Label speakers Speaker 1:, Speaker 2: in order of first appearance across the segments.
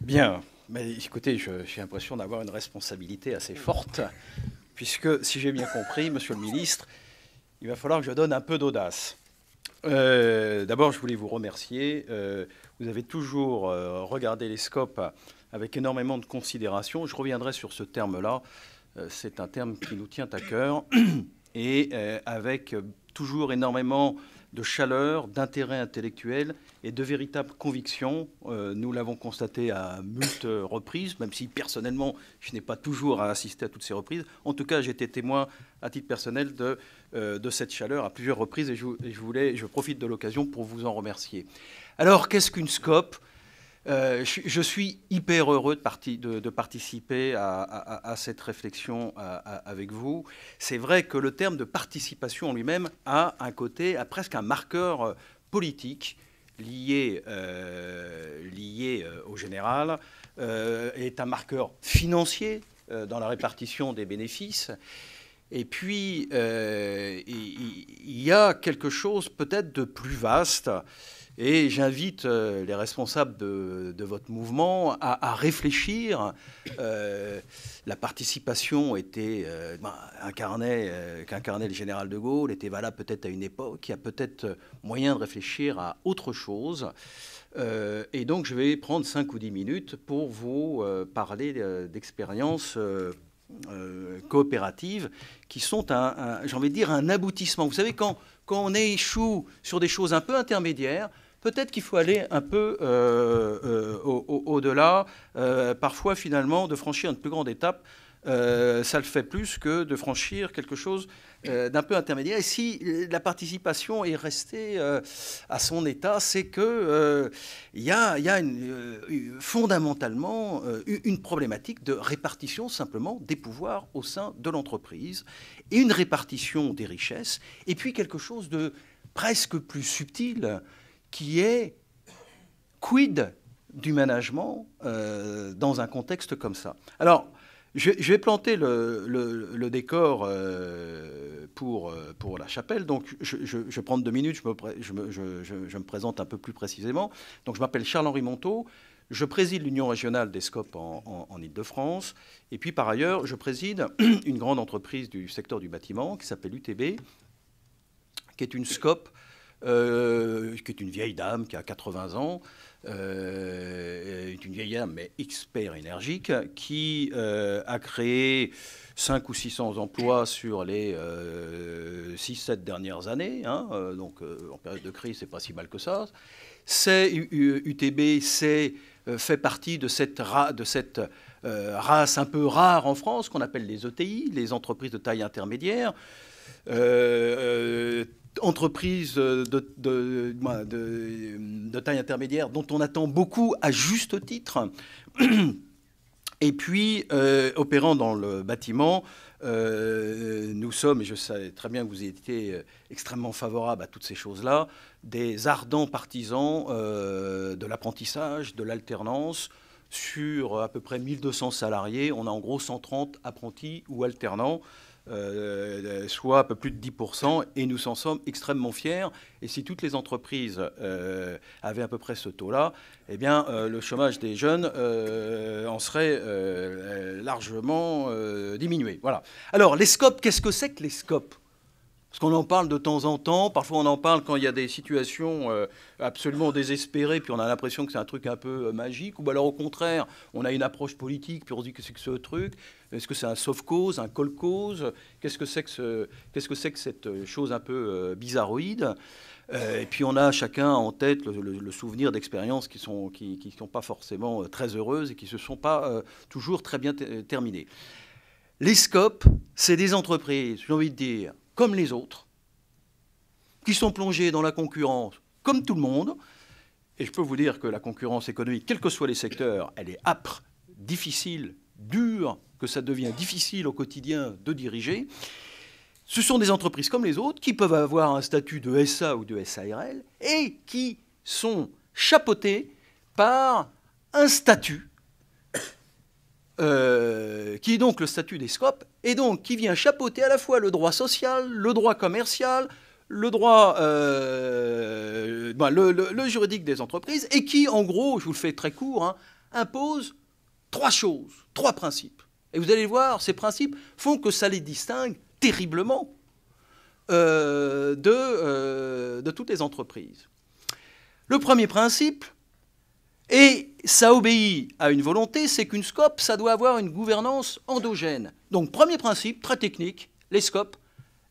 Speaker 1: Bien, mais écoutez, j'ai l'impression d'avoir une responsabilité assez forte, puisque si j'ai bien compris, Monsieur le Ministre, il va falloir que je donne un peu d'audace. D'abord, je voulais vous remercier. Vous avez toujours regardé les scopes avec énormément de considération. Je reviendrai sur ce terme-là. C'est un terme qui nous tient à cœur et avec toujours énormément de chaleur, d'intérêt intellectuel et de véritable conviction. Nous l'avons constaté à moult reprises, même si personnellement, je n'ai pas toujours assisté à toutes ces reprises. En tout cas, j'ai été témoin à titre personnel de cette chaleur à plusieurs reprises et je profite de l'occasion pour vous en remercier. Alors, qu'est-ce qu'une SCOP ? Je suis hyper heureux de participer à cette réflexion avec vous. C'est vrai que le terme de participation en lui-même a un côté, a presque un marqueur politique lié au général, est un marqueur financier dans la répartition des bénéfices. Et puis, il y a quelque chose peut-être de plus vaste. Et j'invite les responsables de votre mouvement à réfléchir. La participation était qu'incarnait le général de Gaulle, était valable peut-être à une époque. Il y a peut-être moyen de réfléchir à autre chose. Et donc, je vais prendre 5 ou 10 minutes pour vous parler d'expériences coopératives qui sont, j'ai envie de dire, un aboutissement. Vous savez, quand on échoue sur des choses un peu intermédiaires, peut-être qu'il faut aller un peu au-delà. Parfois, finalement, de franchir une plus grande étape, ça le fait plus que de franchir quelque chose d'un peu intermédiaire. Et si la participation est restée à son état, c'est qu'il y a fondamentalement une problématique de répartition simplement des pouvoirs au sein de l'entreprise et une répartition des richesses. Et puis quelque chose de presque plus subtil qui est quid du management dans un contexte comme ça. Alors, je vais planter le décor pour la chapelle. Donc, je vais prendre 2 minutes, je me présente un peu plus précisément. Donc, je m'appelle Charles-Henri Monteau. Je préside l'Union régionale des SCOP en Île-de-France. Et puis, par ailleurs, je préside une grande entreprise du secteur du bâtiment qui s'appelle UTB, qui est une SCOP, qui est une vieille dame qui a 80 ans, une vieille dame mais expert énergique, qui a créé 500 ou 600 emplois sur les 6-7 dernières années. Donc en période de crise, c'est pas si mal que ça. UTB fait partie de cette race un peu rare en France qu'on appelle les ETI, les entreprises de taille intermédiaire. Entreprises de taille intermédiaire dont on attend beaucoup à juste titre. Et puis, opérant dans le bâtiment, nous sommes, et je sais très bien que vous étiez extrêmement favorable à toutes ces choses-là, des ardents partisans de l'apprentissage, de l'alternance. Sur à peu près 1200 salariés, on a en gros 130 apprentis ou alternants, soit un peu plus de 10%, et nous en sommes extrêmement fiers. Et si toutes les entreprises avaient à peu près ce taux-là, eh bien, le chômage des jeunes en serait largement diminué. Voilà. Alors, les SCOP, qu'est-ce que c'est que les SCOP ? Parce qu'on en parle de temps en temps, parfois on en parle quand il y a des situations absolument désespérées, puis on a l'impression que c'est un truc un peu magique, ou alors au contraire, on a une approche politique, puis on se dit que c'est que ce truc, est-ce que c'est un soft-cause, un call-cause, qu'est-ce que c'est que cette chose un peu bizarroïde ? Et puis on a chacun en tête le souvenir d'expériences qui sont pas forcément très heureuses et qui ne se sont pas toujours très bien terminées. Les SCOP, c'est des entreprises, j'ai envie de dire, comme les autres, qui sont plongés dans la concurrence comme tout le monde. Et je peux vous dire que la concurrence économique, quels que soient les secteurs, elle est âpre, difficile, dure, que ça devient difficile au quotidien de diriger. Ce sont des entreprises comme les autres qui peuvent avoir un statut de SA ou de SARL et qui sont chapeautées par un statut qui est donc le statut des SCOP, et donc qui vient chapeauter à la fois le droit social, le droit commercial, le droit, le juridique des entreprises, et qui, en gros, je vous le fais très court, imposent 3 choses, 3 principes. Et vous allez voir, ces principes font que ça les distingue terriblement de toutes les entreprises. Le premier principe, et ça obéit à une volonté, c'est qu'une SCOP, ça doit avoir une gouvernance endogène. Donc, premier principe, très technique, les SCOP,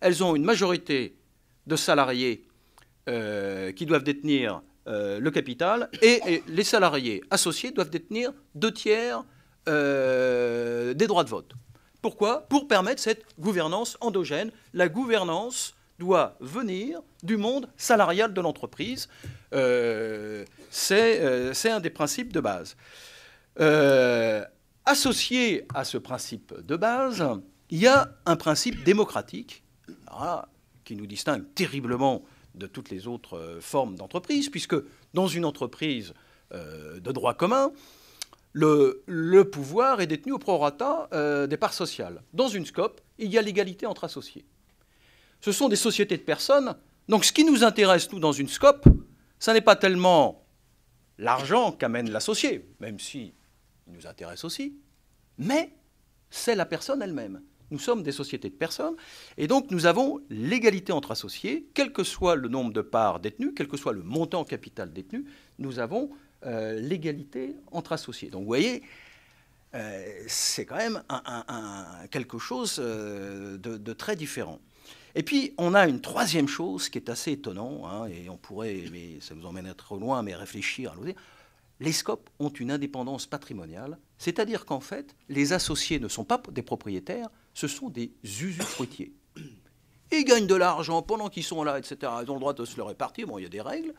Speaker 1: elles ont une majorité de salariés qui doivent détenir le capital, et les salariés associés doivent détenir 2/3 des droits de vote. Pourquoi? Pour permettre cette gouvernance endogène. La gouvernance doit venir du monde salarial de l'entreprise. C'est un des principes de base. Associé à ce principe de base, il y a un principe démocratique qui nous distingue terriblement de toutes les autres formes d'entreprise, puisque dans une entreprise de droit commun, le pouvoir est détenu au prorata des parts sociales. Dans une SCOP, il y a l'égalité entre associés. Ce sont des sociétés de personnes. Donc ce qui nous intéresse, nous, dans une SCOP, ça n'est pas tellement l'argent qu'amène l'associé, même si il nous intéresse aussi, mais c'est la personne elle-même. Nous sommes des sociétés de personnes, et donc nous avons l'égalité entre associés, quel que soit le nombre de parts détenues, quel que soit le montant capital détenu, nous avons l'égalité entre associés. Donc vous voyez, c'est quand même quelque chose de très différent. Et puis, on a une troisième chose qui est assez étonnant, et on pourrait, mais ça nous emmènerait trop loin, mais réfléchir à l'autre. Les SCOP ont une indépendance patrimoniale, c'est-à-dire qu'en fait, les associés ne sont pas des propriétaires, ce sont des usufruitiers. Ils gagnent de l'argent pendant qu'ils sont là, etc. Ils ont le droit de se le répartir, bon, il y a des règles.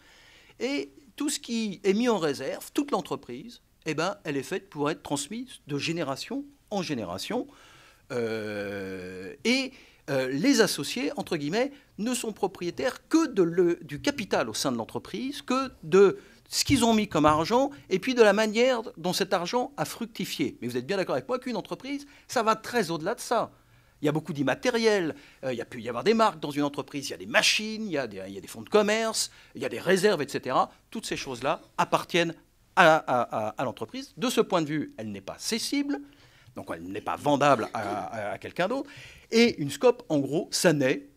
Speaker 1: Et tout ce qui est mis en réserve, toute l'entreprise, eh ben, elle est faite pour être transmise de génération en génération. Les associés, entre guillemets, ne sont propriétaires que du capital au sein de l'entreprise, que de ce qu'ils ont mis comme argent, et puis de la manière dont cet argent a fructifié. Mais vous êtes bien d'accord avec moi qu'une entreprise, ça va très au-delà de ça. Il y a beaucoup d'immatériel, il peut y avoir des marques dans une entreprise, il y a des machines, il y a des fonds de commerce, il y a des réserves, etc. Toutes ces choses-là appartiennent à l'entreprise. De ce point de vue, elle n'est pas cessible, donc elle n'est pas vendable à quelqu'un d'autre. Et une SCOP, en gros, ça naît.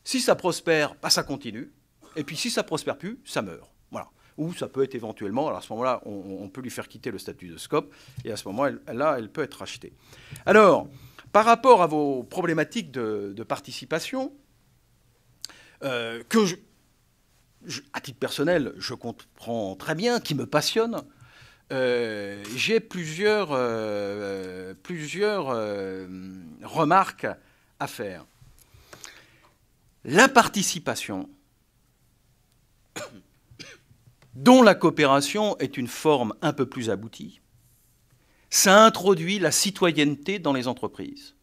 Speaker 1: Si ça prospère, bah, ça continue. Et puis si ça prospère plus, ça meurt. Voilà. Ou ça peut être éventuellement, alors à ce moment-là, on peut lui faire quitter le statut de SCOP, et à ce moment-là, elle peut être rachetée. Alors, par rapport à vos problématiques de participation, à titre personnel, je comprends très bien, qui me passionnent, j'ai plusieurs remarques à faire. La participation, dont la coopération est une forme un peu plus aboutie, ça introduit la citoyenneté dans les entreprises.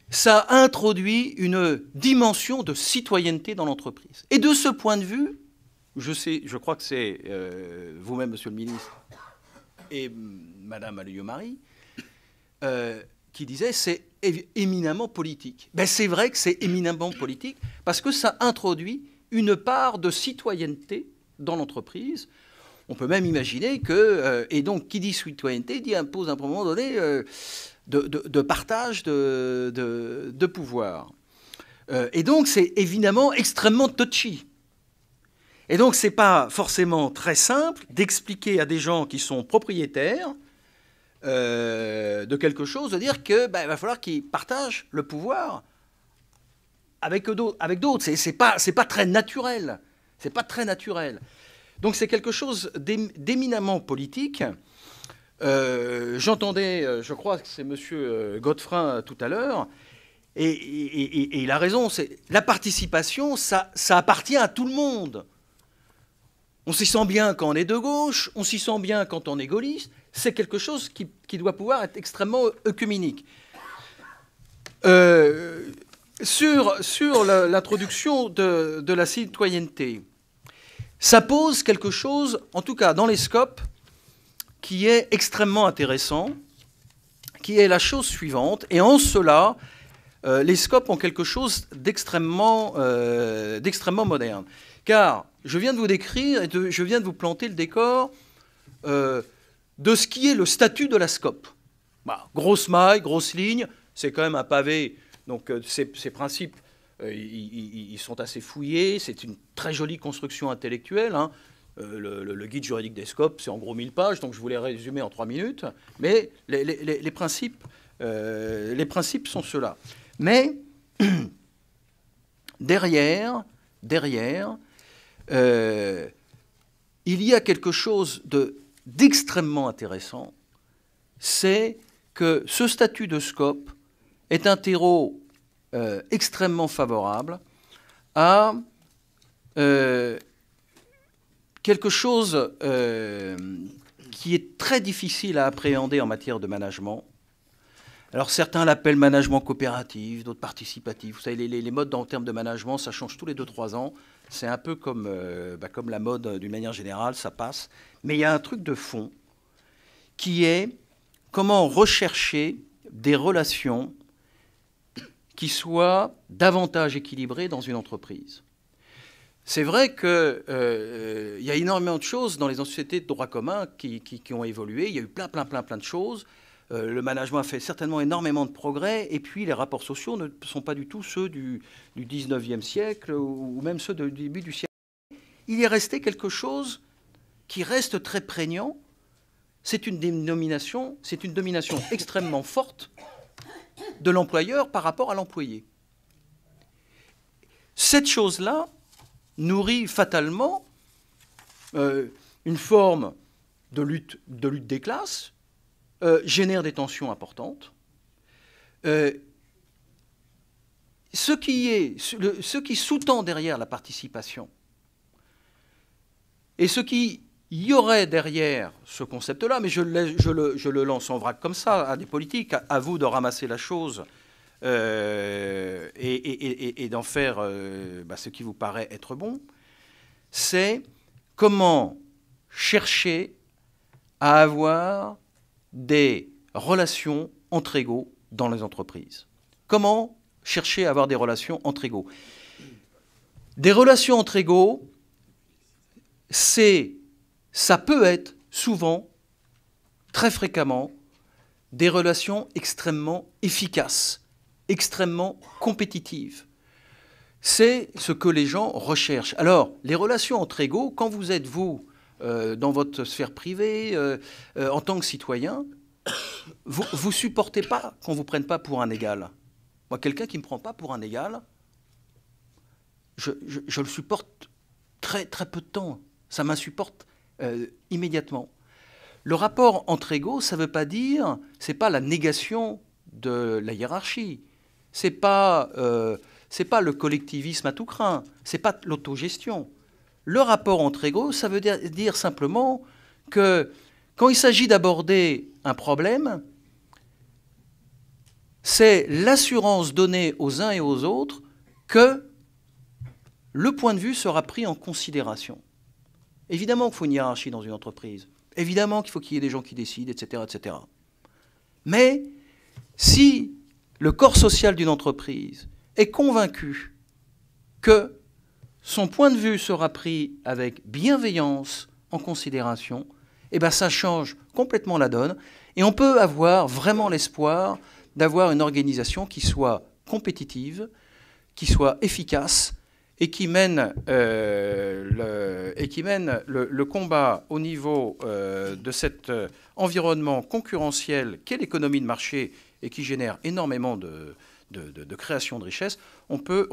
Speaker 1: Ça introduit une dimension de citoyenneté dans l'entreprise. Et de ce point de vue, je crois que c'est vous-même, Monsieur le Ministre, et Madame Alliot-Marie, qui disait c'est éminemment politique. Ben, c'est vrai que c'est éminemment politique parce que ça introduit une part de citoyenneté dans l'entreprise. On peut même imaginer que, et donc qui dit citoyenneté, impose à un moment donné de partage de pouvoir. Et donc c'est évidemment extrêmement touchy. Et donc c'est pas forcément très simple d'expliquer à des gens qui sont propriétaires de quelque chose, de dire qu'il va falloir qu'ils partagent le pouvoir avec d'autres. C'est pas très naturel. C'est pas très naturel. Donc c'est quelque chose d'éminemment politique. J'entendais, je crois que c'est M. Godefrin tout à l'heure, et il a raison, la participation, ça appartient à tout le monde. On s'y sent bien quand on est de gauche, on s'y sent bien quand on est gaulliste, c'est quelque chose qui doit pouvoir être extrêmement œcuménique. Sur l'introduction de la citoyenneté, ça pose quelque chose, en tout cas dans les SCOP, qui est extrêmement intéressant, qui est la chose suivante. Et en cela, les SCOP ont quelque chose d'extrêmement moderne. Car je viens de vous décrire et je viens de vous planter le décor de ce qui est le statut de la SCOP. Bah, grosse maille, grosse ligne, c'est quand même un pavé. Donc ces principes, ils sont assez fouillés. C'est une très jolie construction intellectuelle. Hein. Le guide juridique des SCOP, c'est en gros 1000 pages, donc je vous l'ai résumé en 3 minutes. Mais les principes sont ceux-là. Mais derrière, il y a quelque chose d'extrêmement intéressant, c'est que ce statut de SCOP est un terreau extrêmement favorable à quelque chose qui est très difficile à appréhender en matière de management. Alors certains l'appellent management coopératif, d'autres participatif. Vous savez, les modes en termes de management, ça change tous les 2-3 ans. C'est un peu comme la mode d'une manière générale, ça passe. Mais il y a un truc de fond qui est comment rechercher des relations qui soient davantage équilibrées dans une entreprise. C'est vrai qu'il y a énormément de choses dans les sociétés de droit commun qui ont évolué. Il y a eu plein de choses. Le management a fait certainement énormément de progrès. Et puis, les rapports sociaux ne sont pas du tout ceux du 19e siècle ou même ceux du début du siècle. Il est resté quelque chose qui reste très prégnant. C'est une domination extrêmement forte de l'employeur par rapport à l'employé. Cette chose-là nourrit fatalement une forme de lutte des classes, génère des tensions importantes. Ce qui sous-tend derrière la participation et ce qui y aurait derrière ce concept-là, mais je le lance en vrac comme ça à des politiques, à vous de ramasser la chose et d'en faire ce qui vous paraît être bon, c'est comment chercher à avoir des relations entre égaux dans les entreprises. Comment chercher à avoir des relations entre égaux? Des relations entre égaux, ça peut être souvent, très fréquemment, des relations extrêmement efficaces, extrêmement compétitives. C'est ce que les gens recherchent. Alors, les relations entre égaux, quand vous êtes, vous, dans votre sphère privée, en tant que citoyen, vous ne supportez pas qu'on ne vous prenne pas pour un égal. Moi, quelqu'un qui ne me prend pas pour un égal, je le supporte très peu de temps. Ça m'insupporte immédiatement. Le rapport entre égaux, ça ne veut pas dire, c'est pas la négation de la hiérarchie, c'est pas le collectivisme à tout crin, c'est pas l'autogestion. Le rapport entre égaux, ça veut dire simplement que quand il s'agit d'aborder un problème, c'est l'assurance donnée aux uns et aux autres que le point de vue sera pris en considération. Évidemment qu'il faut une hiérarchie dans une entreprise. Évidemment qu'il faut qu'il y ait des gens qui décident, etc., etc. Mais si le corps social d'une entreprise est convaincu que son point de vue sera pris avec bienveillance en considération, eh bien ça change complètement la donne. Et on peut avoir vraiment l'espoir d'avoir une organisation qui soit compétitive, qui soit efficace, et qui mène le combat au niveau de cet environnement concurrentiel qu'est l'économie de marché et qui génère énormément de création de richesses. On peut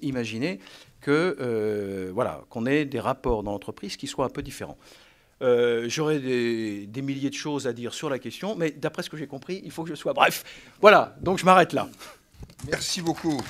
Speaker 1: imaginer qu'on ait des rapports dans l'entreprise qui soient un peu différents. J'aurais des milliers de choses à dire sur la question, mais d'après ce que j'ai compris, il faut que je sois bref. Voilà, donc je m'arrête là.
Speaker 2: Merci beaucoup.